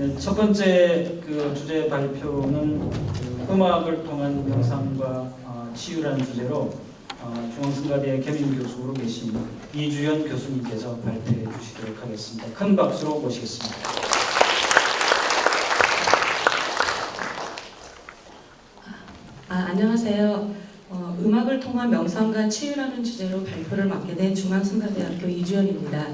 네, 첫 번째 그 주제 발표는 음악을 통한 명상과 치유라는 주제로 중앙성가대 겸임교수로 계신 이주연 교수님께서 발표해 주시도록 하겠습니다. 큰 박수로 모시겠습니다. 안녕하세요. 음악을 통한 명상과 치유라는 주제로 발표를 맡게 된 중앙성가대학교 이주연입니다.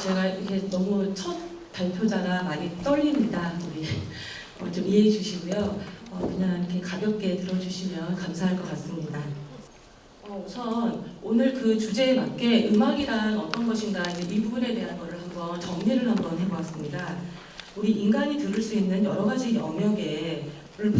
제가 이게 너무 첫 발표자라 많이 떨립니다. 우리 좀 이해해 주시고요. 그냥 이렇게 가볍게 들어주시면 감사할 것 같습니다. 우선 오늘 그 주제에 맞게 음악이란 어떤 것인가 이 부분에 대한 거를 한번 정리를 한번 해보았습니다. 우리 인간이 들을 수 있는 여러 가지 영역을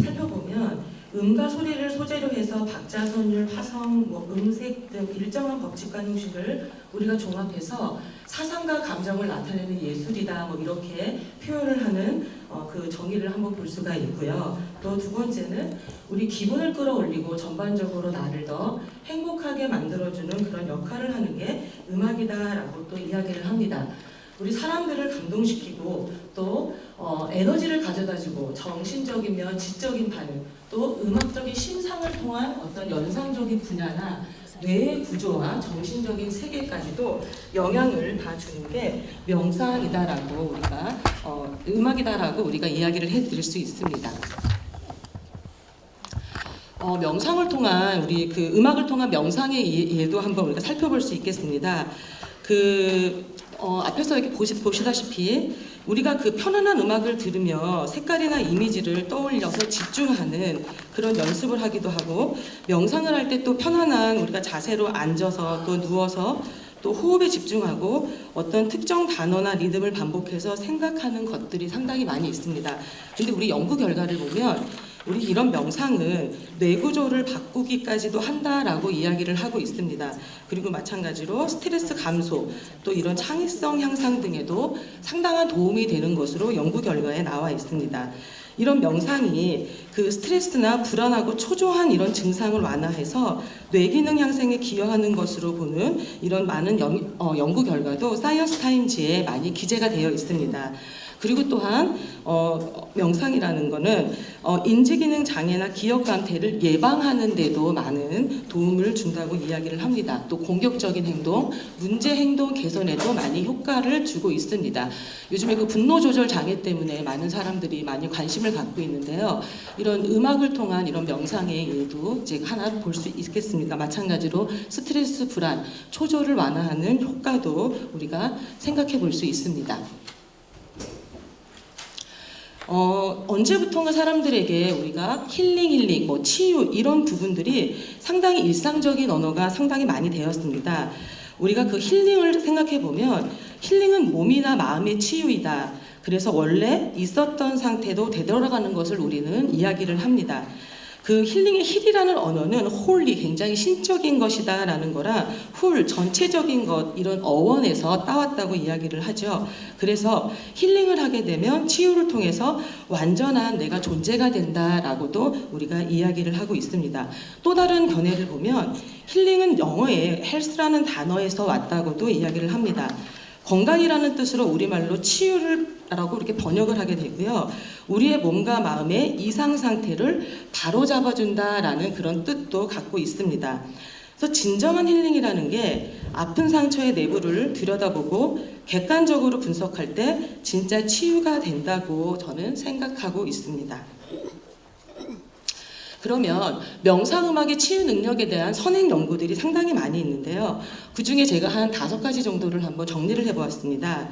살펴보면 음과 소리를 소재로 해서 박자, 선율, 화성, 음색 등 일정한 법칙과 형식을 우리가 종합해서 사상과 감정을 나타내는 예술이다 이렇게 표현을 하는 그 정의를 한번 볼 수가 있고요. 또 두 번째는 우리 기분을 끌어올리고 전반적으로 나를 더 행복하게 만들어주는 그런 역할을 하는 게 음악이다라고 또 이야기를 합니다. 우리 사람들을 감동시키고 또 에너지를 가져다주고 정신적이면 지적인 반응 또 음악적인 심상을 통한 어떤 연상적인 분야나 뇌의 구조와 정신적인 세계까지도 영향을 다 주는 게 명상이다라고 우리가 음악이다라고 우리가 이야기를 해드릴 수 있습니다. 명상을 통한 우리 그 음악을 통한 명상의 예도 한번 우리가 살펴볼 수 있겠습니다. 앞에서 이렇게 보시다시피 우리가 그 편안한 음악을 들으며 색깔이나 이미지를 떠올려서 집중하는 그런 연습을 하기도 하고 명상을 할 때 또 편안한 우리가 자세로 앉아서 또 누워서 또 호흡에 집중하고 어떤 특정 단어나 리듬을 반복해서 생각하는 것들이 상당히 많이 있습니다. 근데 우리 연구 결과를 보면 우리 이런 명상은 뇌구조를 바꾸기까지도 한다라고 이야기를 하고 있습니다. 그리고 마찬가지로 스트레스 감소, 또 이런 창의성 향상 등에도 상당한 도움이 되는 것으로 연구 결과에 나와 있습니다. 이런 명상이 그 스트레스나 불안하고 초조한 이런 증상을 완화해서 뇌기능 향상에 기여하는 것으로 보는 이런 많은 연구 결과도 사이언스 타임즈에 많이 기재가 되어 있습니다. 그리고 또한 명상이라는 거는 인지기능 장애나 기억 감퇴를 예방하는 데도 많은 도움을 준다고 이야기를 합니다. 또 공격적인 행동, 문제 행동 개선에도 많이 효과를 주고 있습니다. 요즘에 그 분노 조절 장애 때문에 많은 사람들이 많이 관심을 갖고 있는데요. 이런 음악을 통한 이런 명상의 예도 이제 하나 볼 수 있겠습니다. 마찬가지로 스트레스 불안, 초조를 완화하는 효과도 우리가 생각해 볼 수 있습니다. 언제부턴가 사람들에게 우리가 힐링, 치유 이런 부분들이 상당히 일상적인 언어가 상당히 많이 되었습니다. 우리가 그 힐링을 생각해 보면 힐링은 몸이나 마음의 치유이다. 그래서 원래 있었던 상태도 되돌아가는 것을 우리는 이야기를 합니다. 그 힐링의 힐이라는 언어는 홀리 굉장히 신적인 것이다 라는 거라 훌 전체적인 것 이런 어원에서 따왔다고 이야기를 하죠. 그래서 힐링을 하게 되면 치유를 통해서 완전한 내가 존재가 된다라고도 우리가 이야기를 하고 있습니다. 또 다른 견해를 보면 힐링은 영어의 헬스라는 단어에서 왔다고도 이야기를 합니다. 건강이라는 뜻으로 우리말로 치유라고 이렇게 번역을 하게 되고요. 우리의 몸과 마음의 이상 상태를 바로잡아준다라는 그런 뜻도 갖고 있습니다. 그래서 진정한 힐링이라는 게 아픈 상처의 내부를 들여다보고 객관적으로 분석할 때 진짜 치유가 된다고 저는 생각하고 있습니다. 그러면 명상음악의 치유 능력에 대한 선행 연구들이 상당히 많이 있는데요. 그 중에 제가 한 5가지 정도를 한번 정리를 해보았습니다.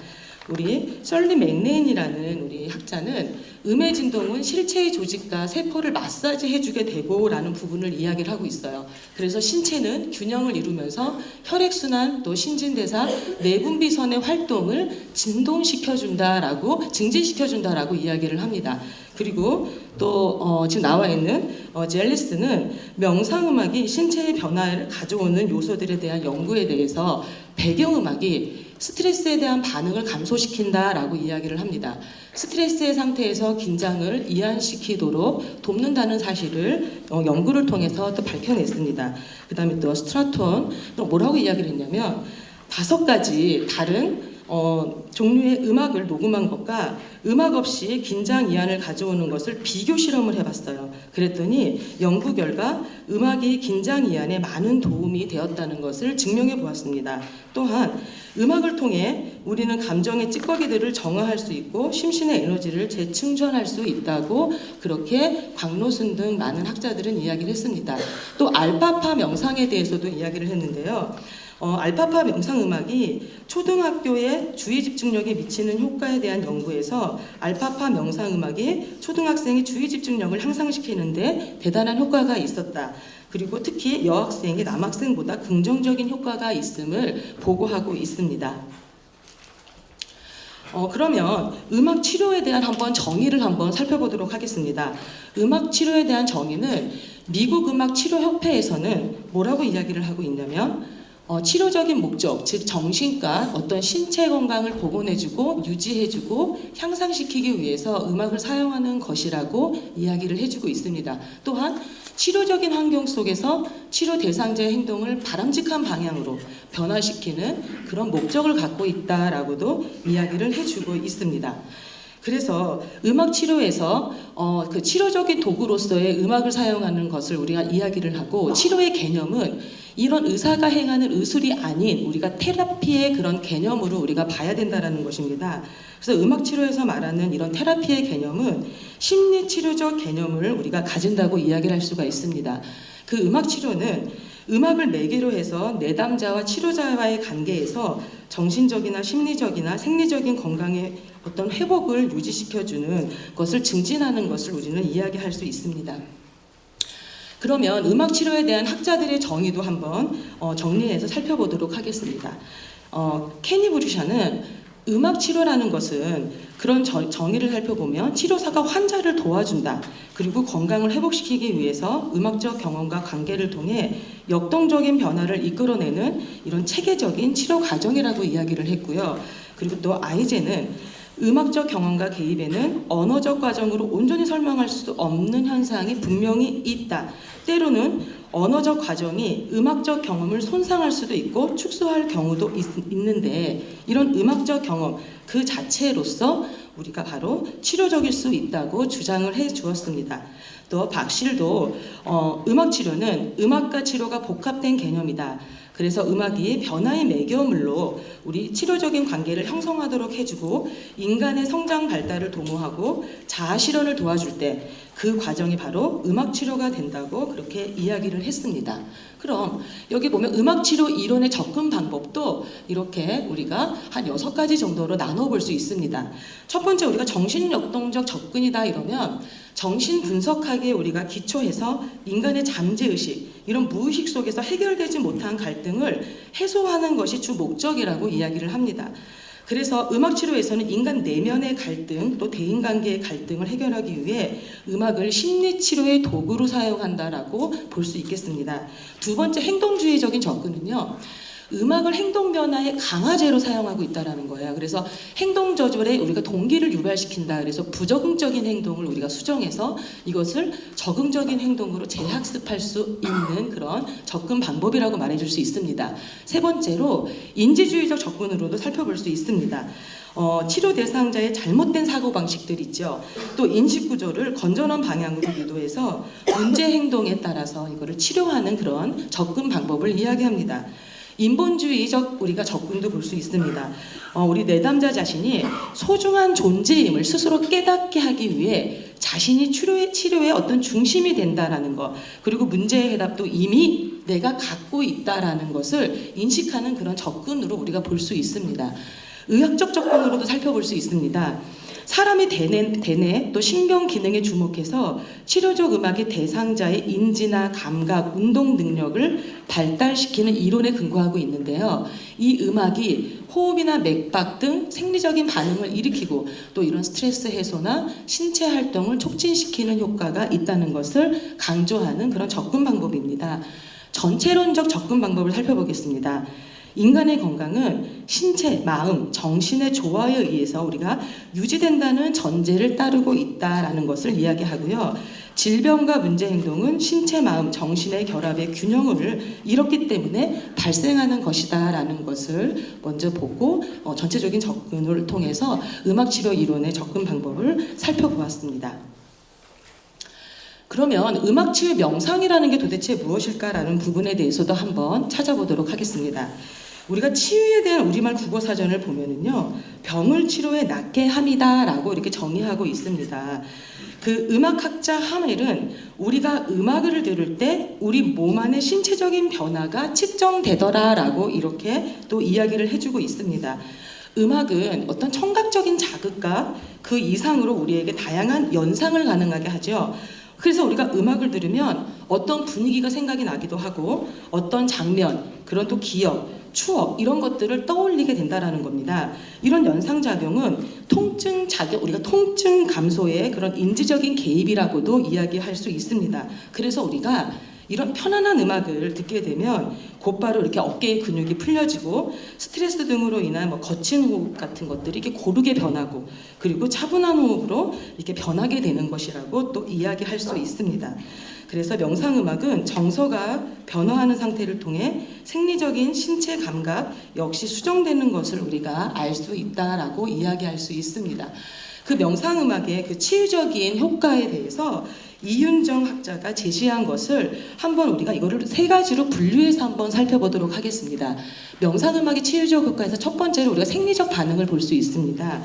우리 셜리 맥레인이라는 우리 학자는 음의 진동은 실체의 조직과 세포를 마사지 해주게 되고 라는 부분을 이야기를 하고 있어요. 그래서 신체는 균형을 이루면서 혈액순환 또 신진대사 내분비선의 활동을 진동시켜준다라고 증진시켜준다라고 이야기를 합니다. 그리고 또 지금 나와 있는 젤리스는 명상음악이 신체의 변화를 가져오는 요소들에 대한 연구에 대해서 배경음악이 스트레스에 대한 반응을 감소시킨다라고 이야기를 합니다. 스트레스의 상태에서 긴장을 이완시키도록 돕는다는 사실을 연구를 통해서 또 밝혀냈습니다. 그 다음에 또 스트라톤 또 뭐라고 이야기를 했냐면 5가지 다른 종류의 음악을 녹음한 것과 음악 없이 긴장 이완을 가져오는 것을 비교 실험을 해봤어요. 그랬더니 연구 결과 음악이 긴장 이완에 많은 도움이 되었다는 것을 증명해 보았습니다. 또한 음악을 통해 우리는 감정의 찌꺼기들을 정화할 수 있고 심신의 에너지를 재충전할 수 있다고 그렇게 광노순 등 많은 학자들은 이야기를 했습니다. 또 알파파 명상에 대해서도 이야기를 했는데요. 알파파 명상 음악이 초등학교의 주의 집중력에 미치는 효과에 대한 연구에서 알파파 명상 음악이 초등학생의 주의 집중력을 향상시키는데 대단한 효과가 있었다. 그리고 특히 여학생이 남학생보다 긍정적인 효과가 있음을 보고하고 있습니다. 그러면 음악 치료에 대한 정의를 한번 살펴보도록 하겠습니다. 음악 치료에 대한 정의는 미국 음악 치료 협회에서는 뭐라고 이야기를 하고 있냐면 치료적인 목적, 즉 정신과 어떤 신체 건강을 복원해주고 유지해주고 향상시키기 위해서 음악을 사용하는 것이라고 이야기를 해주고 있습니다. 또한 치료적인 환경 속에서 치료 대상자의 행동을 바람직한 방향으로 변화시키는 그런 목적을 갖고 있다라고도 이야기를 해주고 있습니다. 그래서 음악 치료에서 그 치료적인 도구로서의 음악을 사용하는 것을 우리가 이야기를 하고, 치료의 개념은 이런 의사가 행하는 의술이 아닌 우리가 테라피의 그런 개념으로 우리가 봐야 된다는 것입니다. 그래서 음악 치료에서 말하는 이런 테라피의 개념은 심리 치료적 개념을 우리가 가진다고 이야기를 할 수가 있습니다. 그 음악 치료는 음악을 매개로 해서 내담자와 치료자와의 관계에서 정신적이나 심리적이나 생리적인 건강의 어떤 회복을 유지시켜주는 것을 증진하는 것을 우리는 이야기할 수 있습니다. 그러면 음악 치료에 대한 학자들의 정의도 한번 정리해서 살펴보도록 하겠습니다. 케니 브루샤는 음악 치료라는 것은 그런 정의를 살펴보면 치료사가 환자를 도와준다. 그리고 건강을 회복시키기 위해서 음악적 경험과 관계를 통해 역동적인 변화를 이끌어내는 이런 체계적인 치료 과정이라고 이야기를 했고요. 그리고 또 아이제는 음악적 경험과 개입에는 언어적 과정으로 온전히 설명할 수 없는 현상이 분명히 있다. 때로는 언어적 과정이 음악적 경험을 손상할 수도 있고 축소할 경우도 있는데, 이런 음악적 경험 그 자체로서 우리가 바로 치료적일 수 있다고 주장을 해 주었습니다. 또 박실도 음악 치료는 음악과 치료가 복합된 개념이다. 그래서 음악이 변화의 매개물로 우리 치료적인 관계를 형성하도록 해주고 인간의 성장 발달을 도모하고 자아 실현을 도와줄 때 그 과정이 바로 음악 치료가 된다고 그렇게 이야기를 했습니다. 그럼 여기 보면 음악 치료 이론의 접근 방법도 이렇게 우리가 한 6가지 정도로 나눠볼 수 있습니다. 첫 번째, 우리가 정신역동적 접근이다 이러면 정신 분석학에 우리가 기초해서 인간의 잠재의식, 이런 무의식 속에서 해결되지 못한 갈등을 해소하는 것이 주 목적이라고 이야기를 합니다. 그래서 음악 치료에서는 인간 내면의 갈등, 또 대인관계의 갈등을 해결하기 위해 음악을 심리 치료의 도구로 사용한다라고 볼 수 있겠습니다. 두 번째, 행동주의적인 접근은요, 음악을 행동 변화의 강화제로 사용하고 있다는 거예요. 그래서 행동 조절에 우리가 동기를 유발시킨다. 그래서 부적응적인 행동을 우리가 수정해서 이것을 적응적인 행동으로 재학습할 수 있는 그런 접근 방법이라고 말해줄 수 있습니다. 세 번째로 인지주의적 접근으로도 살펴볼 수 있습니다. 치료 대상자의 잘못된 사고방식들 있죠. 또 인식구조를 건전한 방향으로 유도해서 문제 행동에 따라서 이거를 치료하는 그런 접근 방법을 이야기합니다. 인본주의적 우리가 접근도 볼 수 있습니다. 우리 내담자 자신이 소중한 존재임을 스스로 깨닫게 하기 위해 자신이 치료의 어떤 중심이 된다라는 것, 그리고 문제의 해답도 이미 내가 갖고 있다라는 것을 인식하는 그런 접근으로 우리가 볼 수 있습니다. 의학적 접근으로도 살펴볼 수 있습니다. 사람의 대뇌 또 신경 기능에 주목해서 치료적 음악이 대상자의 인지나 감각, 운동 능력을 발달시키는 이론에 근거하고 있는데요. 이 음악이 호흡이나 맥박 등 생리적인 반응을 일으키고 또 이런 스트레스 해소나 신체 활동을 촉진시키는 효과가 있다는 것을 강조하는 그런 접근 방법입니다. 전체론적 접근 방법을 살펴보겠습니다. 인간의 건강은 신체, 마음, 정신의 조화에 의해서 우리가 유지된다는 전제를 따르고 있다라는 것을 이야기하고요. 질병과 문제 행동은 신체, 마음, 정신의 결합의 균형을 잃었기 때문에 발생하는 것이다라는 것을 먼저 보고 전체적인 접근을 통해서 음악치료 이론의 접근 방법을 살펴보았습니다. 그러면 음악치유 명상이라는 게 도대체 무엇일까라는 부분에 대해서도 한번 찾아보도록 하겠습니다. 우리가 치유에 대한 우리말 국어사전을 보면은요, 병을 치료해 낫게 함이다라고 이렇게 정의하고 있습니다. 그 음악학자 하멜은 우리가 음악을 들을 때 우리 몸 안의 신체적인 변화가 측정되더라라고 이렇게 또 이야기를 해주고 있습니다. 음악은 어떤 청각적인 자극과 그 이상으로 우리에게 다양한 연상을 가능하게 하죠. 그래서 우리가 음악을 들으면 어떤 분위기가 생각이 나기도 하고 어떤 장면, 그런 또 기억, 추억 이런 것들을 떠올리게 된다라는 겁니다. 이런 연상작용은 우리가 통증 감소의 그런 인지적인 개입이라고도 이야기할 수 있습니다. 그래서 우리가 이런 편안한 음악을 듣게 되면 곧바로 이렇게 어깨의 근육이 풀려지고 스트레스 등으로 인한 거친 호흡 같은 것들이 이렇게 고르게 변하고 그리고 차분한 호흡으로 이렇게 변하게 되는 것이라고 또 이야기할 수 있습니다. 그래서 명상음악은 정서가 변화하는 상태를 통해 생리적인 신체 감각 역시 수정되는 것을 우리가 알 수 있다라고 이야기할 수 있습니다. 그 명상음악의 그 치유적인 효과에 대해서 이윤정 학자가 제시한 것을 한번 우리가 이거를 세 가지로 분류해서 한번 살펴보도록 하겠습니다. 명상음악의 치유적 효과에서 첫 번째로 우리가 생리적 반응을 볼 수 있습니다.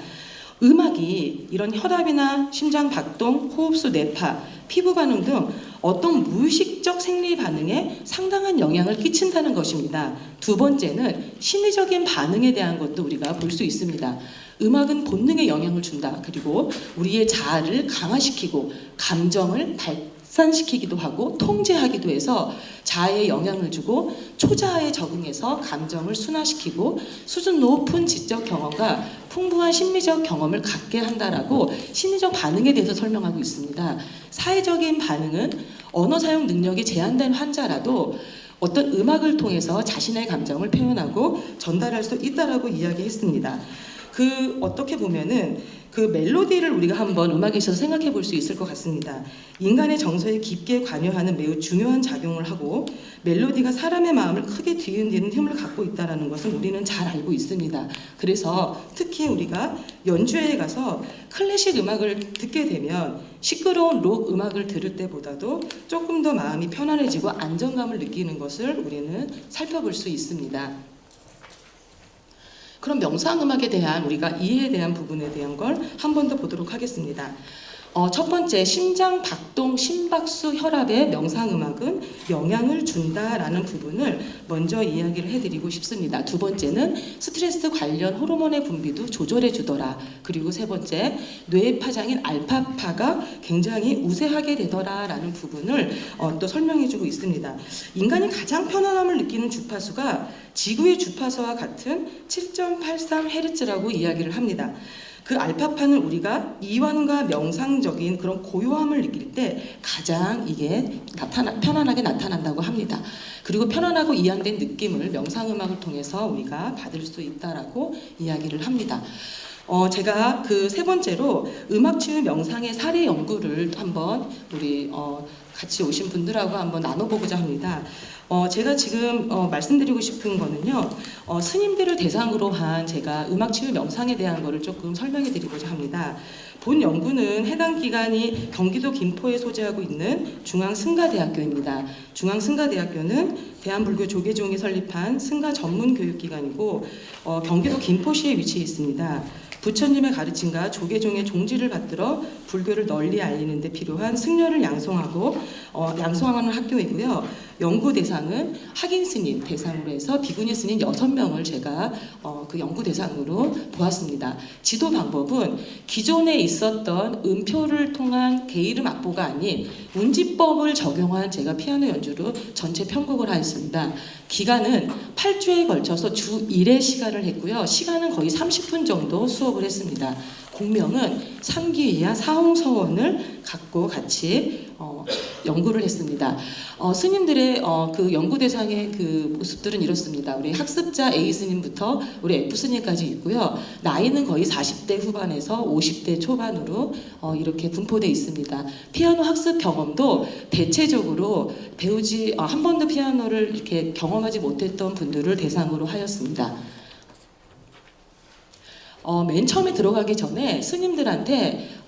음악이 이런 혈압이나 심장 박동, 호흡수 뇌파, 피부 반응 등 어떤 무의식적 생리 반응에 상당한 영향을 끼친다는 것입니다. 두 번째는 심리적인 반응에 대한 것도 우리가 볼 수 있습니다. 음악은 본능에 영향을 준다. 그리고 우리의 자아를 강화시키고 감정을 발산시키기도 하고 통제하기도 해서 자아에 영향을 주고 초자아에 적응해서 감정을 순화시키고 수준 높은 지적 경험과 풍부한 심리적 경험을 갖게 한다라고 심리적 반응에 대해서 설명하고 있습니다. 사회적인 반응은 언어 사용 능력이 제한된 환자라도 어떤 음악을 통해서 자신의 감정을 표현하고 전달할 수 있다라고 이야기했습니다. 어떻게 보면은 그 멜로디를 우리가 한번 음악에 있어서 생각해 볼 수 있을 것 같습니다. 인간의 정서에 깊게 관여하는 매우 중요한 작용을 하고 멜로디가 사람의 마음을 크게 뒤흔드는 힘을 갖고 있다는 것은 우리는 잘 알고 있습니다. 그래서 특히 우리가 연주회에 가서 클래식 음악을 듣게 되면 시끄러운 록 음악을 들을 때보다도 조금 더 마음이 편안해지고 안정감을 느끼는 것을 우리는 살펴볼 수 있습니다. 그럼 명상음악에 대한 우리가 이해에 대한 부분에 대한 걸 한 번 더 보도록 하겠습니다. 첫 번째, 심장 박동, 심박수, 혈압에 명상음악은 영향을 준다라는 부분을 먼저 이야기를 해드리고 싶습니다. 두 번째는 스트레스 관련 호르몬의 분비도 조절해 주더라. 그리고 세 번째, 뇌의 파장인 알파파가 굉장히 우세하게 되더라라는 부분을 또 설명해 주고 있습니다. 인간이 가장 편안함을 느끼는 주파수가 지구의 주파수와 같은 7.83Hz라고 이야기를 합니다. 그 알파파는 우리가 이완과 명상적인 그런 고요함을 느낄 때 가장 이게 편안하게 나타난다고 합니다. 그리고 편안하고 이완된 느낌을 명상음악을 통해서 우리가 받을 수 있다라고 이야기를 합니다. 제가 그 세 번째로 음악치유 명상의 사례 연구를 한번 우리 같이 오신 분들하고 한번 나눠보고자 합니다. 제가 지금 말씀드리고 싶은 거는요, 스님들을 대상으로 한 제가 음악치유 명상에 대한 거를 조금 설명해 드리고자 합니다. 본 연구는 해당 기관이 경기도 김포에 소재하고 있는 중앙승가대학교입니다. 중앙승가대학교는 대한불교 조계종이 설립한 승가 전문 교육기관이고 경기도 김포시에 위치해 있습니다. 부처님의 가르침과 조계종의 종지를 받들어 불교를 널리 알리는 데 필요한 승려를 양성하는 학교이고요. 연구 대상은 학인 스님 대상으로 해서 비구니 스님 6명을 제가 그 연구 대상으로 보았습니다. 지도 방법은 기존에 있었던 음표를 통한 게이름 악보가 아닌 운지법을 적용한 제가 피아노 연주로 전체 편곡을 하였습니다. 기간은 8주에 걸쳐서 주 1회 시간을 했고요. 시간은 거의 30분 정도 수업을 했습니다. 공명은 삼기이야 사홍서원을 갖고 같이 연구를 했습니다. 스님들의 그 연구 대상의 그 모습들은 이렇습니다. 우리 학습자 A 스님부터 우리 F 스님까지 있고요. 나이는 거의 40대 후반에서 50대 초반으로 이렇게 분포되어 있습니다. 피아노 학습 경험도 대체적으로 배우지 한 번도 피아노를 이렇게 경험하지 못했던 분들을 대상으로 하였습니다. 맨 처음에 들어가기 전에 스님들한테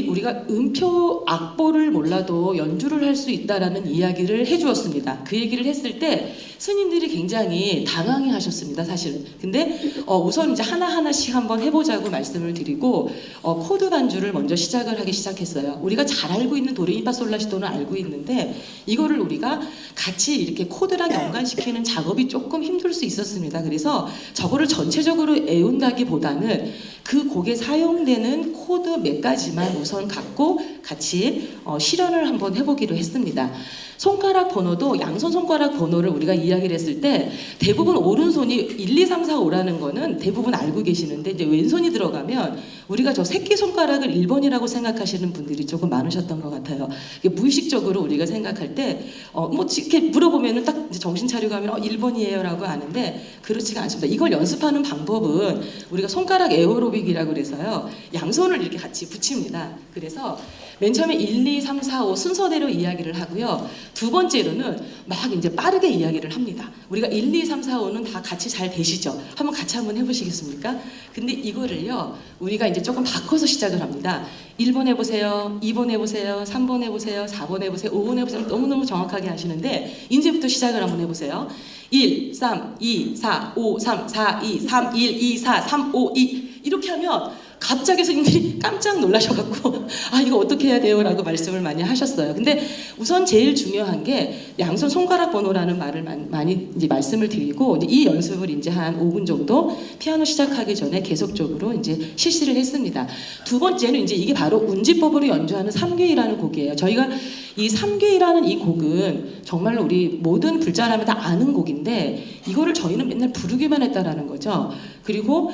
우리가 음표 악보를 몰라도 연주를 할 수 있다라는 이야기를 해주었습니다. 그 얘기를 했을 때 스님들이 굉장히 당황해 하셨습니다, 사실은. 근데 우선 이제 하나하나씩 한번 해보자고 말씀을 드리고 코드 반주를 먼저 시작을 하기 시작했어요. 우리가 잘 알고 있는 도레미파솔라시도는 알고 있는데 이거를 우리가 같이 이렇게 코드랑 연관시키는 작업이 조금 힘들 수 있었습니다. 그래서 저거를 전체적으로 애운다기보다는 그 곡에 사용되는 코드 몇 가지만 우선 갖고 같이 실현을 한번 해보기로 했습니다. 손가락 번호도 양손 손가락 번호를 우리가 이야기를 했을 때 대부분 오른손이 1, 2, 3, 4, 5라는 거는 대부분 알고 계시는데 이제 왼손이 들어가면 우리가 저 새끼손가락을 1번이라고 생각하시는 분들이 조금 많으셨던 것 같아요. 무의식적으로 우리가 생각할 때 뭐 이렇게 물어보면은 딱 이제 정신 차리고 하면 1번이에요 라고 아는데 그렇지가 않습니다. 이걸 연습하는 방법은 우리가 손가락 에어로빅이라고 그래서요. 양손을 이렇게 같이 붙입니다. 그래서 맨 처음에 1, 2, 3, 4, 5 순서대로 이야기를 하고요. 두 번째로는 막 이제 빠르게 이야기를 합니다. 우리가 1, 2, 3, 4, 5는 다 같이 잘 되시죠? 같이 한번 해보시겠습니까? 근데 이거를요, 우리가 이제 조금 바꿔서 시작을 합니다. 1번 해보세요, 2번 해보세요, 3번 해보세요, 4번 해보세요, 5번 해보세요. 너무너무 정확하게 하시는데, 이제부터 시작을 한번 해보세요. 1, 3, 2, 4, 5, 3, 4, 2, 3, 1, 2, 4, 3, 5, 2 이렇게 하면 갑자기 스님들이 깜짝 놀라셔갖고 이거 어떻게 해야 돼요? 라고 말씀을 많이 하셨어요. 근데 우선 제일 중요한 게 양손 손가락 번호라는 말을 많이 이제 말씀을 드리고 이제 이 연습을 이제 한 5분 정도 피아노 시작하기 전에 계속적으로 이제 실시를 했습니다. 두 번째는 이제 이게 바로 운지법으로 연주하는 3괴이라는 곡이에요. 저희가 이 3괴이라는 이 곡은 정말로 우리 모든 불자라면 다 아는 곡인데 이거를 저희는 맨날 부르기만 했다라는 거죠. 그리고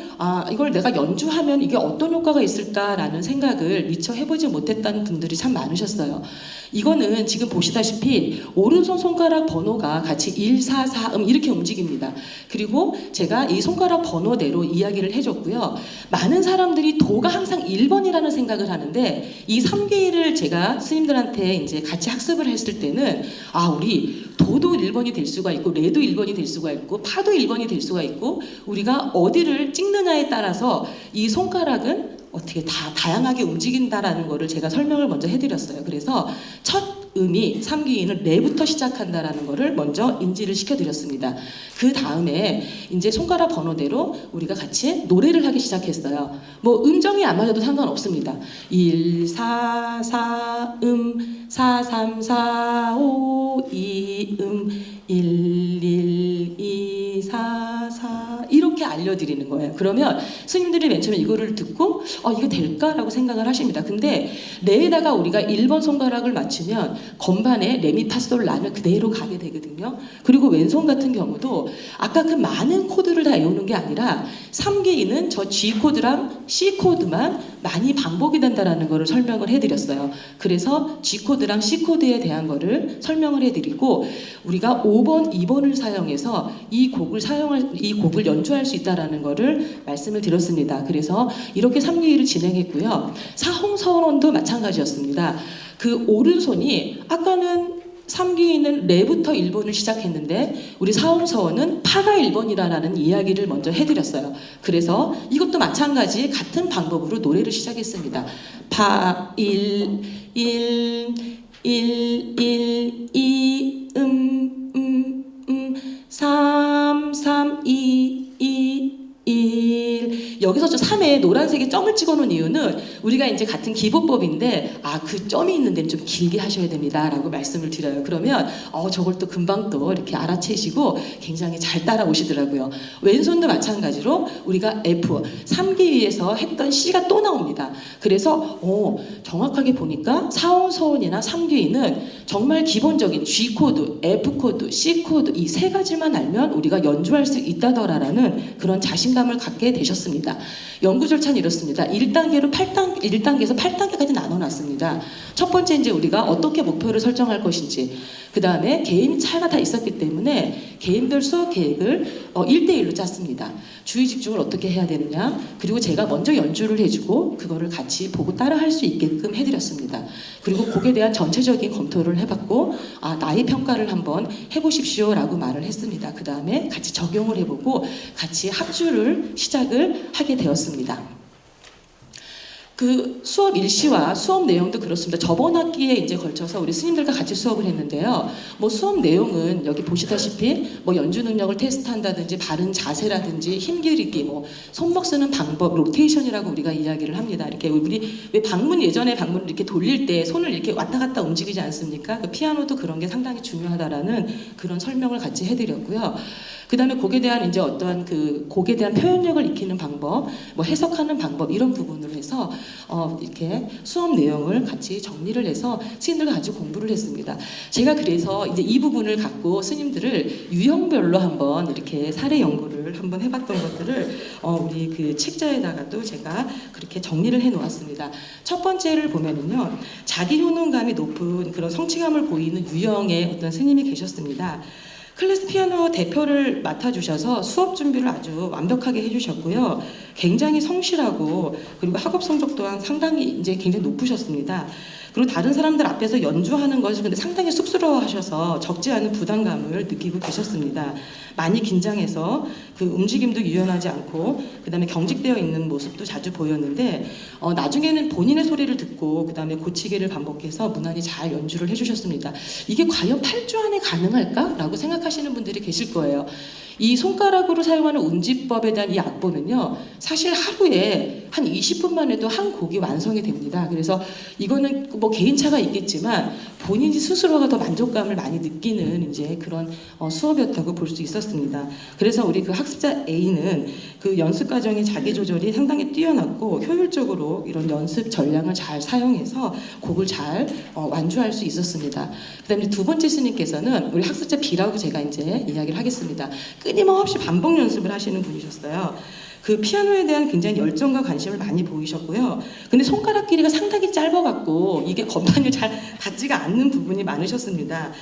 이걸 내가 연주하면 이게 어떤 효과가 있을까라는 생각을 미처 해보지 못했다는 분들이 참 많으셨어요. 이거는 지금 보시다시피 오른손 손가락 번호가 같이 1, 4, 4 이렇게 움직입니다. 그리고 제가 이 손가락 번호대로 이야기를 해줬고요. 많은 사람들이 도가 항상 1번이라는 생각을 하는데 이 3괴를 제가 스님들한테 이제 같이 학습을 했을 때는 우리 도도 1번이 될 수가 있고 레도 1번이 될 수가 있고 파도 1번이 될 수가 있고 우리가 어디를 찍느냐에 따라서 이 손가락은 어떻게 다양하게 움직인다라는 거를 제가 설명을 먼저 해드렸어요. 그래서 첫 음이 3귀인은 레부터 시작한다라는 거를 먼저 인지를 시켜드렸습니다. 그 다음에 이제 손가락 번호대로 우리가 같이 노래를 하기 시작했어요. 뭐 음정이 안 맞아도 상관없습니다. 1, 4, 4, 4, 3, 4, 5, 2, 1, 1, 2, 4, 4 이렇게 알려드리는 거예요. 그러면 스님들이 맨 처음에 이거를 듣고 이거 될까라고 생각을 하십니다. 근데 레에다가 우리가 1번 손가락을 맞추면 건반에 레미파솔 라면 그대로 가게 되거든요. 그리고 왼손 같은 경우도 아까 그 많은 코드를 다 외우는 게 아니라 3기인은 저 G 코드랑 C 코드만 많이 반복이 된다라는 거를 설명을 해드렸어요. 그래서 G 코드랑 C 코드에 대한 거를 설명을 해드리고 우리가 5번, 2번을 사용해서 이 곡을 연주할 수 있다라는 거를 말씀을 드렸습니다. 그래서 이렇게 3기를 진행했고요. 사홍서원도 마찬가지였습니다. 그 오른손이 아까는 3기는 레부터 1번을 시작했는데 우리 사홍서원은 파가 1번이라는 이야기를 먼저 해드렸어요. 그래서 이것도 마찬가지 같은 방법으로 노래를 시작했습니다. 파 1, 1, 1, 1, 2, 3, 3, 2, 2, 1 여기서 저 3에 노란색에 점을 찍어놓은 이유는 우리가 이제 같은 기보법인데 그 점이 있는 데는 좀 길게 하셔야 됩니다 라고 말씀을 드려요. 그러면 저걸 또 금방 또 이렇게 알아채시고 굉장히 잘 따라오시더라고요. 왼손도 마찬가지로 우리가 F 3기위에서 했던 C가 또 나옵니다. 그래서 정확하게 보니까 사홍서원이나 3기위는 정말 기본적인 G 코드, F 코드, C 코드 이 세 가지만 알면 우리가 연주할 수 있다더라라는 그런 자신감을 갖게 되셨습니다. 연구 절차는 이렇습니다. 1단계로 1단계에서 8단계까지 나눠놨습니다. 첫 번째 이제 우리가 어떻게 목표를 설정할 것인지, 그 다음에 개인 차가 다 있었기 때문에 개인별 수업 계획을 1대1로 짰습니다. 주의 집중을 어떻게 해야 되느냐, 그리고 제가 먼저 연주를 해주고 그거를 같이 보고 따라 할 수 있게끔 해드렸습니다. 그리고 곡에 대한 전체적인 검토를 해봤고, 나의 평가를 한번 해보십시오 라고 말을 했습니다. 그 다음에 같이 적용을 해보고 같이 합주를 시작을 하게 되었습니다. 그 수업 일시와 수업 내용도 그렇습니다. 저번 학기에 이제 걸쳐서 우리 스님들과 같이 수업을 했는데요. 뭐 수업 내용은 여기 보시다시피 뭐 연주 능력을 테스트한다든지 바른 자세라든지 힘기르기, 뭐 손목 쓰는 방법, 로테이션이라고 우리가 이야기를 합니다. 이렇게 우리 왜 예전에 방문을 이렇게 돌릴 때 손을 이렇게 왔다 갔다 움직이지 않습니까? 그 피아노도 그런 게 상당히 중요하다라는 그런 설명을 같이 해드렸고요. 그 다음에 곡에 대한 이제 어떤 그 곡에 대한 표현력을 익히는 방법, 뭐 해석하는 방법 이런 부분을 해서 이렇게 수업 내용을 같이 정리를 해서 스님들과 같이 공부를 했습니다. 제가 그래서 이제 이 부분을 갖고 스님들을 유형별로 한번 이렇게 사례 연구를 한번 해봤던 것들을 우리 그 책자에다가도 제가 그렇게 정리를 해놓았습니다. 첫 번째를 보면은요, 자기 효능감이 높은 그런 성취감을 보이는 유형의 어떤 스님이 계셨습니다. 클래스 피아노 대표를 맡아주셔서 수업 준비를 아주 완벽하게 해주셨고요. 굉장히 성실하고 그리고 학업 성적 또한 상당히 이제 굉장히 높으셨습니다. 그리고 다른 사람들 앞에서 연주하는 것을 근데 상당히 쑥스러워하셔서 적지 않은 부담감을 느끼고 계셨습니다. 많이 긴장해서 그 움직임도 유연하지 않고 그 다음에 경직되어 있는 모습도 자주 보였는데 나중에는 본인의 소리를 듣고 그 다음에 고치기를 반복해서 무난히 잘 연주를 해주셨습니다. 이게 과연 8주 안에 가능할까? 라고 생각하시는 분들이 계실 거예요. 이 손가락으로 사용하는 운지법에 대한 이 악보는요, 사실 하루에 한 20분만 해도 한 곡이 완성이 됩니다. 그래서 이거는 뭐 개인차가 있겠지만 본인이 스스로가 더 만족감을 많이 느끼는 이제 그런 수업이었다고 볼 수 있었습니다. 그래서 우리 그 학습자 A는 그 연습 과정의 자기 조절이 상당히 뛰어났고 효율적으로 이런 연습 전량을 잘 사용해서 곡을 잘 완주할 수 있었습니다. 그다음에 두 번째 스님께서는 우리 학습자 B라고 제가 이제 이야기를 하겠습니다. 끊임없이 반복 연습을 하시는 분이셨어요. 그 피아노에 대한 굉장히 열정과 관심을 많이 보이셨고요. 근데 손가락 길이가 상당히 짧아갖고 이게 건반을 잘 닿지가 않는 부분이 많으셨습니다.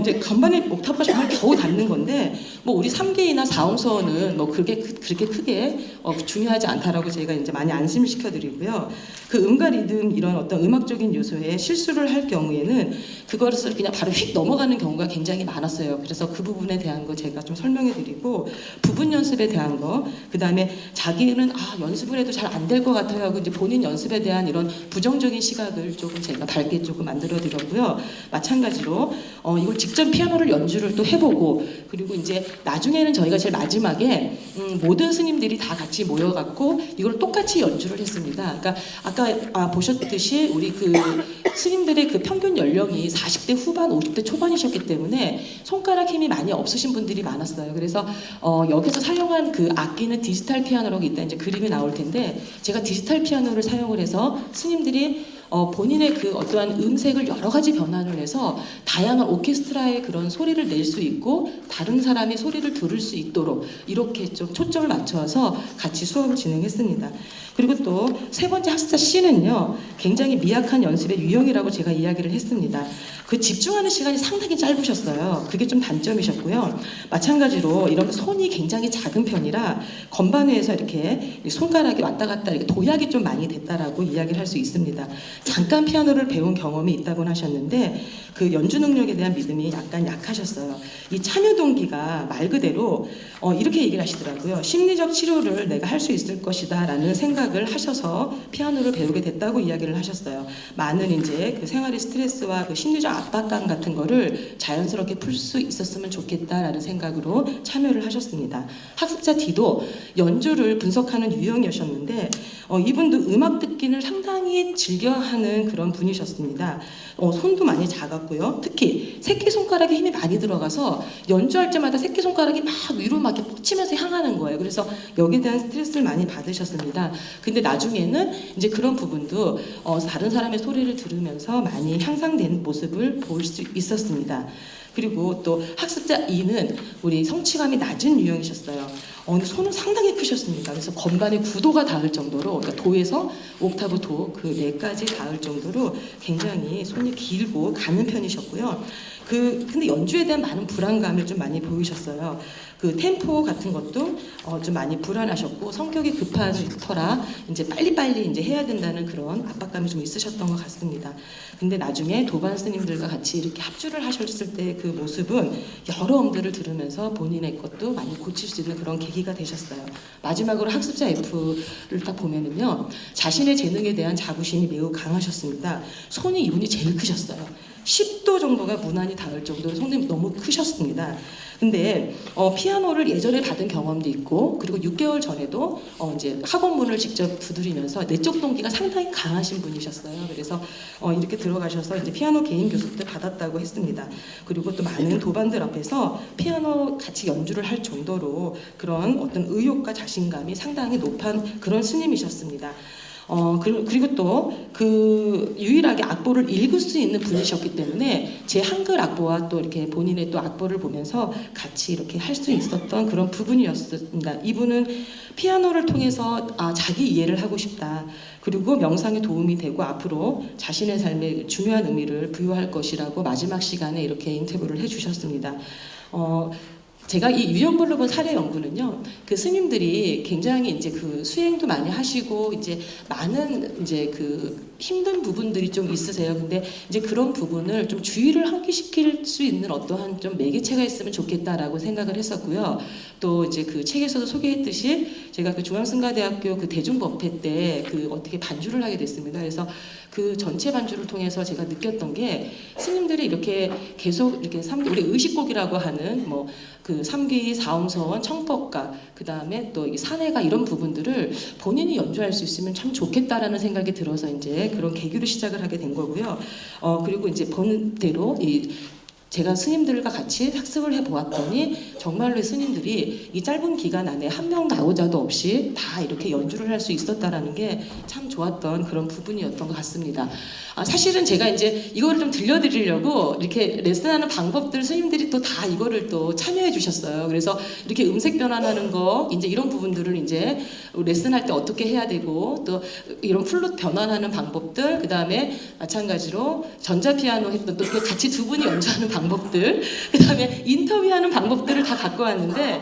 이제 건반의 옥타브가 정말 겨우 닿는 건데, 뭐 우리 3개이나 4홍서는 뭐 그렇게 크게 중요하지 않다라고 제가 이제 많이 안심을 시켜드리고요. 그 음과 리듬 이런 어떤 음악적인 요소에 실수를 할 경우에는 그것을 그냥 바로 휙 넘어가는 경우가 굉장히 많았어요. 그래서 그 부분에 대한 거 제가 좀 설명해드리고, 부분 연습에 대한 거, 그 다음에 자기는 연습을 해도 잘 안 될 것 같아요 하고 이제 본인 연습에 대한 이런 부정적인 시각을 조금 제가 밝게 조금 만들어드렸고요. 마찬가지로 이걸 직접 피아노를 연주를 또 해보고, 그리고 이제 나중에는 저희가 제일 마지막에 모든 스님들이 다 같이 모여갖고 이걸 똑같이 연주를 했습니다. 그러니까 아까 보셨듯이 우리 그 스님들의 그 평균 연령이 40대 후반, 50대 초반이셨기 때문에 손가락 힘이 많이 없으신 분들이 많았어요. 그래서 여기서 사용한 그 악기는 디지털 피아노라고 이따 이제 그림이 나올 텐데, 제가 디지털 피아노를 사용을 해서 스님들이 본인의 그 어떠한 음색을 여러 가지 변환을 해서 다양한 오케스트라의 그런 소리를 낼 수 있고 다른 사람이 소리를 들을 수 있도록 이렇게 좀 초점을 맞춰서 같이 수업을 진행했습니다. 그리고 또 세 번째 학습자 C는요, 굉장히 미약한 연습의 유형이라고 제가 이야기를 했습니다. 그 집중하는 시간이 상당히 짧으셨어요. 그게 좀 단점이셨고요. 마찬가지로 이런 손이 굉장히 작은 편이라 건반 위에서 이렇게 손가락이 왔다 갔다 이렇게 도약이 좀 많이 됐다라고 이야기를 할 수 있습니다. 잠깐 피아노를 배운 경험이 있다고 하셨는데 그 연주 능력에 대한 믿음이 약간 약하셨어요. 이 참여 동기가 말 그대로 이렇게 얘기를 하시더라고요. 심리적 치료를 내가 할 수 있을 것이다 라는 생각을 하셔서 피아노를 배우게 됐다고 이야기를 하셨어요. 많은 이제 그 생활의 스트레스와 그 심리적 압박감 같은 거를 자연스럽게 풀 수 있었으면 좋겠다라는 생각으로 참여를 하셨습니다. 학습자 D도 연주를 분석하는 유형이셨는데 이분도 음악 듣기를 상당히 즐겨하는 그런 분이셨습니다. 손도 많이 작았고요. 특히 새끼손가락에 힘이 많이 들어가서 연주할 때마다 새끼손가락이 막 위로 막 이렇게 뻗치면서 향하는 거예요. 그래서 여기에 대한 스트레스를 많이 받으셨습니다. 근데 나중에는 이제 그런 부분도 다른 사람의 소리를 들으면서 많이 향상된 모습을 부분을 볼 수 있었습니다. 그리고 또 학습자 E는 우리 성취감이 낮은 유형이셨어요. 근데 손은 상당히 크셨습니다. 그래서 건반의 9도가 닿을 정도로, 그러니까 도에서 옥타브 도 그 4까지 닿을 정도로 굉장히 손이 길고 가는 편이셨고요. 근데 연주에 대한 많은 불안감을 좀 많이 보이셨어요. 그 템포 같은 것도 좀 많이 불안하셨고, 성격이 급한 터라 이제 빨리빨리 이제 해야 된다는 그런 압박감이 좀 있으셨던 것 같습니다. 근데 나중에 도반 스님들과 같이 이렇게 합주를 하셨을 때 그 모습은 여러 엄들을 들으면서 본인의 것도 많이 고칠 수 있는 그런 계기가 되셨어요. 마지막으로 학습자 F를 딱 보면은요, 자신의 재능에 대한 자부심이 매우 강하셨습니다. 손이 이분이 제일 크셨어요. 10도 정도가 무난히 닿을 정도로 손이 너무 크셨습니다. 근데 피아노를 예전에 받은 경험도 있고, 그리고 6개월 전에도 이제 학원문을 직접 두드리면서 내적 동기가 상당히 강하신 분이셨어요. 그래서 이렇게 들어가셔서 이제 피아노 개인 교습도 받았다고 했습니다. 그리고 또 많은 도반들 앞에서 피아노 같이 연주를 할 정도로 그런 어떤 의욕과 자신감이 상당히 높은 그런 스님이셨습니다. 그리고 또 그 유일하게 악보를 읽을 수 있는 분이셨기 때문에 제 한글 악보와 또 이렇게 본인의 또 악보를 보면서 같이 이렇게 할 수 있었던 그런 부분이었습니다. 이분은 피아노를 통해서 자기 이해를 하고 싶다. 그리고 명상에 도움이 되고 앞으로 자신의 삶에 중요한 의미를 부여할 것이라고 마지막 시간에 이렇게 인터뷰를 해주셨습니다. 제가 이 유형별로 본 사례 연구는요, 그 스님들이 굉장히 이제 그 수행도 많이 하시고 이제 많은 이제 그 힘든 부분들이 좀 있으세요. 근데 이제 그런 부분을 좀 주의를 환기시킬 수 있는 어떠한 좀 매개체가 있으면 좋겠다라고 생각을 했었고요. 또 이제 그 책에서도 소개했듯이 제가 그 중앙승가대학교 그 대중법회 때 그 어떻게 반주를 하게 됐습니다. 그래서 그 전체 반주를 통해서 제가 느꼈던 게 스님들이 이렇게 계속 이렇게 우리 의식곡이라고 하는 뭐 그 삼귀, 사홍서원, 청법가, 그 다음에 또 이 산해가 이런 부분들을 본인이 연주할 수 있으면 참 좋겠다라는 생각이 들어서 이제 그런 계기로 시작을 하게 된 거고요. 그리고 이제 본대로 제가 스님들과 같이 학습을 해보았더니 정말로 스님들이 이 짧은 기간 안에 한 명 나오자도 없이 다 이렇게 연주를 할 수 있었다라는 게 참 좋았던 그런 부분이었던 것 같습니다. 사실은 제가 이제 이거를 좀 들려드리려고 이렇게 레슨하는 방법들 스님들이 또 다 이거를 또 참여해 주셨어요. 그래서 이렇게 음색 변환하는 거 이제 이런 부분들을 이제 레슨할 때 어떻게 해야 되고, 또 이런 플룻 변환하는 방법들, 그 다음에 마찬가지로 전자피아노 했던 또 같이 두 분이 연주하는 방법들, 그 다음에 인터뷰하는 방법들을 다 갖고 왔는데,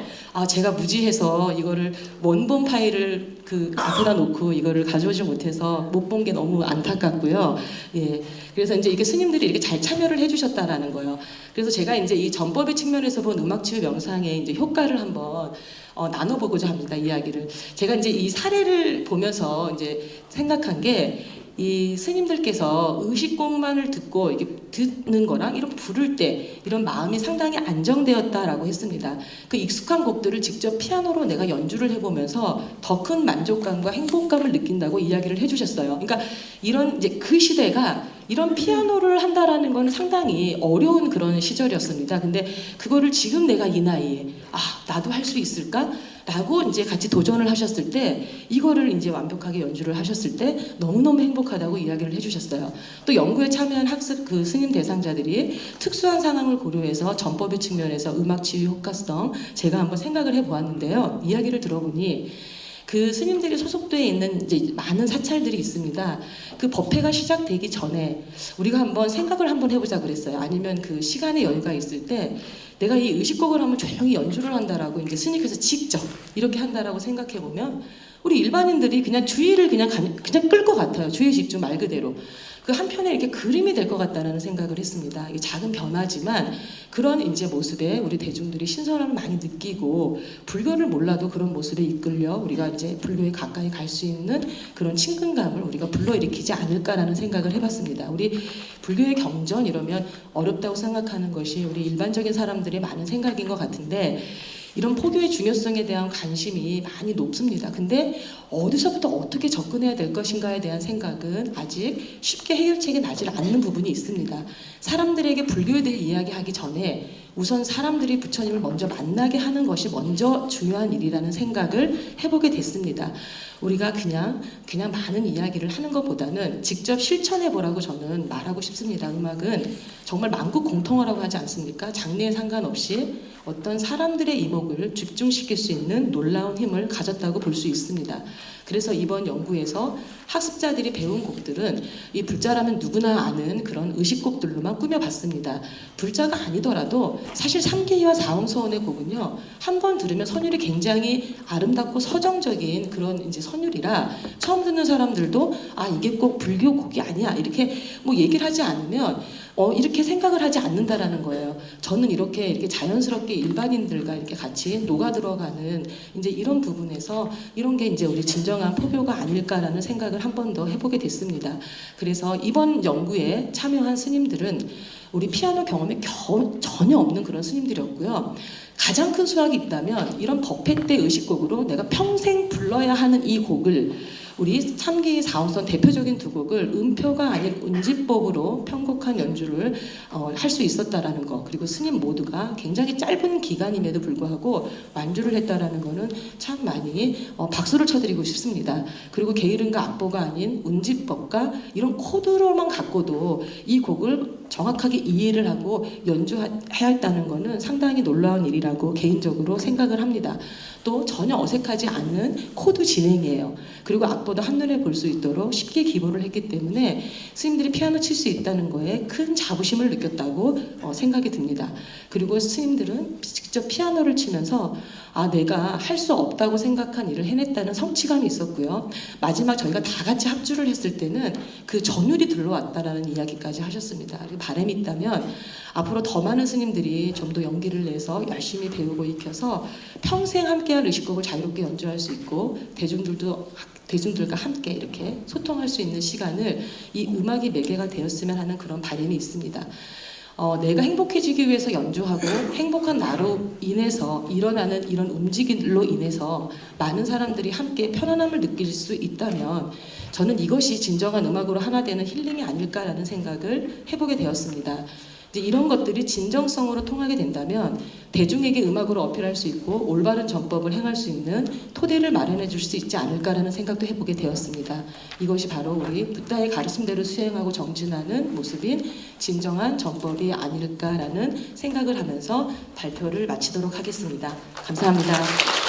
제가 무지해서 이거를 원본 파일을 그 앞에다 놓고 이거를 가져오지 못해서 못 본 게 너무 안타깝고요. 예. 그래서 이제 이게 스님들이 이렇게 잘 참여를 해주셨다라는 거예요. 그래서 제가 이제 이 전법의 측면에서 본 음악치유 명상의 이제 효과를 한번 나눠보고자 합니다. 이야기를. 제가 이제 이 사례를 보면서 이제 생각한 게, 이 스님들께서 의식곡만을 듣고 이게 듣는 거랑 이런 부를 때 이런 마음이 상당히 안정되었다라고 했습니다. 그 익숙한 곡들을 직접 피아노로 내가 연주를 해보면서 더 큰 만족감과 행복감을 느낀다고 이야기를 해주셨어요. 그러니까 이런 이제 그 시대가 이런 피아노를 한다라는 건 상당히 어려운 그런 시절이었습니다. 근데 그거를 지금 내가 이 나이에 나도 할 수 있을까? 라고 이제 같이 도전을 하셨을 때 이거를 이제 완벽하게 연주를 하셨을 때 너무너무 행복하다고 이야기를 해주셨어요. 또 연구에 참여한 학습 그 스님 대상자들이 특수한 상황을 고려해서 전법의 측면에서 음악 치유 효과성 제가 한번 생각을 해보았는데요. 이야기를 들어보니 그 스님들이 소속되어 있는 이제 많은 사찰들이 있습니다. 그 법회가 시작되기 전에 우리가 한번 생각을 한번 해보자 그랬어요. 아니면 그 시간의 여유가 있을 때 내가 이 의식곡을 한번 조용히 연주를 한다라고 이제 스님께서 직접 이렇게 한다라고 생각해 보면 우리 일반인들이 그냥 주의를 그냥 끌 것 같아요. 주의 집중 말 그대로. 그 한편에 이렇게 그림이 될 것 같다는 생각을 했습니다. 이게 작은 변화지만 그런 이제 모습에 우리 대중들이 신선함을 많이 느끼고 불교를 몰라도 그런 모습에 이끌려 우리가 이제 불교에 가까이 갈 수 있는 그런 친근감을 우리가 불러일으키지 않을까라는 생각을 해봤습니다. 우리 불교의 경전 이러면 어렵다고 생각하는 것이 우리 일반적인 사람들의 많은 생각인 것 같은데 이런 포교의 중요성에 대한 관심이 많이 높습니다. 근데 어디서부터 어떻게 접근해야 될 것인가에 대한 생각은 아직 쉽게 해결책이 나지 않는 부분이 있습니다. 사람들에게 불교에 대해 이야기하기 전에 우선 사람들이 부처님을 먼저 만나게 하는 것이 먼저 중요한 일이라는 생각을 해보게 됐습니다. 우리가 그냥 많은 이야기를 하는 것보다는 직접 실천해 보라고 저는 말하고 싶습니다. 음악은 정말 만국 공통어라고 하지 않습니까? 장르에 상관없이 어떤 사람들의 이목을 집중시킬 수 있는 놀라운 힘을 가졌다고 볼 수 있습니다. 그래서 이번 연구에서 학습자들이 배운 곡들은 이 불자라면 누구나 아는 그런 의식곡들로만 꾸며봤습니다. 불자가 아니더라도 사실 삼계이와 사홍서원의 곡은요, 한 번 들으면 선율이 굉장히 아름답고 서정적인 그런 이제 선율이라 처음 듣는 사람들도 아 이게 꼭 불교 곡이 아니야 이렇게 뭐 얘기를 하지 않으면 이렇게 생각을 하지 않는다라는 거예요. 저는 이렇게 자연스럽게 일반인들과 이렇게 같이 녹아 들어가는 이제 이런 부분에서 이런 게 이제 우리 진정한 포교가 아닐까라는 생각을 한 번 더 해보게 됐습니다. 그래서 이번 연구에 참여한 스님들은 우리 피아노 경험이 전혀 없는 그런 스님들이었고요. 가장 큰 수확이 있다면 이런 법회 때 의식곡으로 내가 평생 불러야 하는 이 곡을 우리 삼기 사홍선 대표적인 두 곡을 음표가 아닌 운지법으로 편곡한 연주를 할 수 있었다라는 거, 그리고 스님 모두가 굉장히 짧은 기간임에도 불구하고 완주를 했다라는 거는 참 많이 박수를 쳐드리고 싶습니다. 그리고 게으름과 악보가 아닌 운지법과 이런 코드로만 갖고도 이 곡을 정확하게 이해를 하고 연주해야 했다는 거는 상당히 놀라운 일이라고 개인적으로 생각을 합니다. 또 전혀 어색하지 않는 코드 진행이에요. 그리고 악보도 한눈에 볼 수 있도록 쉽게 기보를 했기 때문에 스님들이 피아노 칠 수 있다는 거에 큰 자부심을 느꼈다고 생각이 듭니다. 그리고 스님들은 직접 피아노를 치면서 아 내가 할 수 없다고 생각한 일을 해냈다는 성취감이 있었고요. 마지막 저희가 다 같이 합주를 했을 때는 그 전율이 들러왔다라는 이야기까지 하셨습니다. 바람이 있다면 앞으로 더 많은 스님들이 좀 더 용기를 내서 열심히 배우고 익혀서 평생 함께할 의식곡을 자유롭게 연주할 수 있고 대중들과 함께 이렇게 소통할 수 있는 시간을 이 음악이 매개가 되었으면 하는 그런 바람이 있습니다. 내가 행복해지기 위해서 연주하고 행복한 나로 인해서 일어나는 이런 움직임으로 인해서 많은 사람들이 함께 편안함을 느낄 수 있다면 저는 이것이 진정한 음악으로 하나 되는 힐링이 아닐까라는 생각을 해보게 되었습니다. 이제 이런 것들이 진정성으로 통하게 된다면 대중에게 음악으로 어필할 수 있고 올바른 전법을 행할 수 있는 토대를 마련해 줄 수 있지 않을까라는 생각도 해보게 되었습니다. 이것이 바로 우리 붓다의 가르침대로 수행하고 정진하는 모습인 진정한 전법이 아닐까라는 생각을 하면서 발표를 마치도록 하겠습니다. 감사합니다.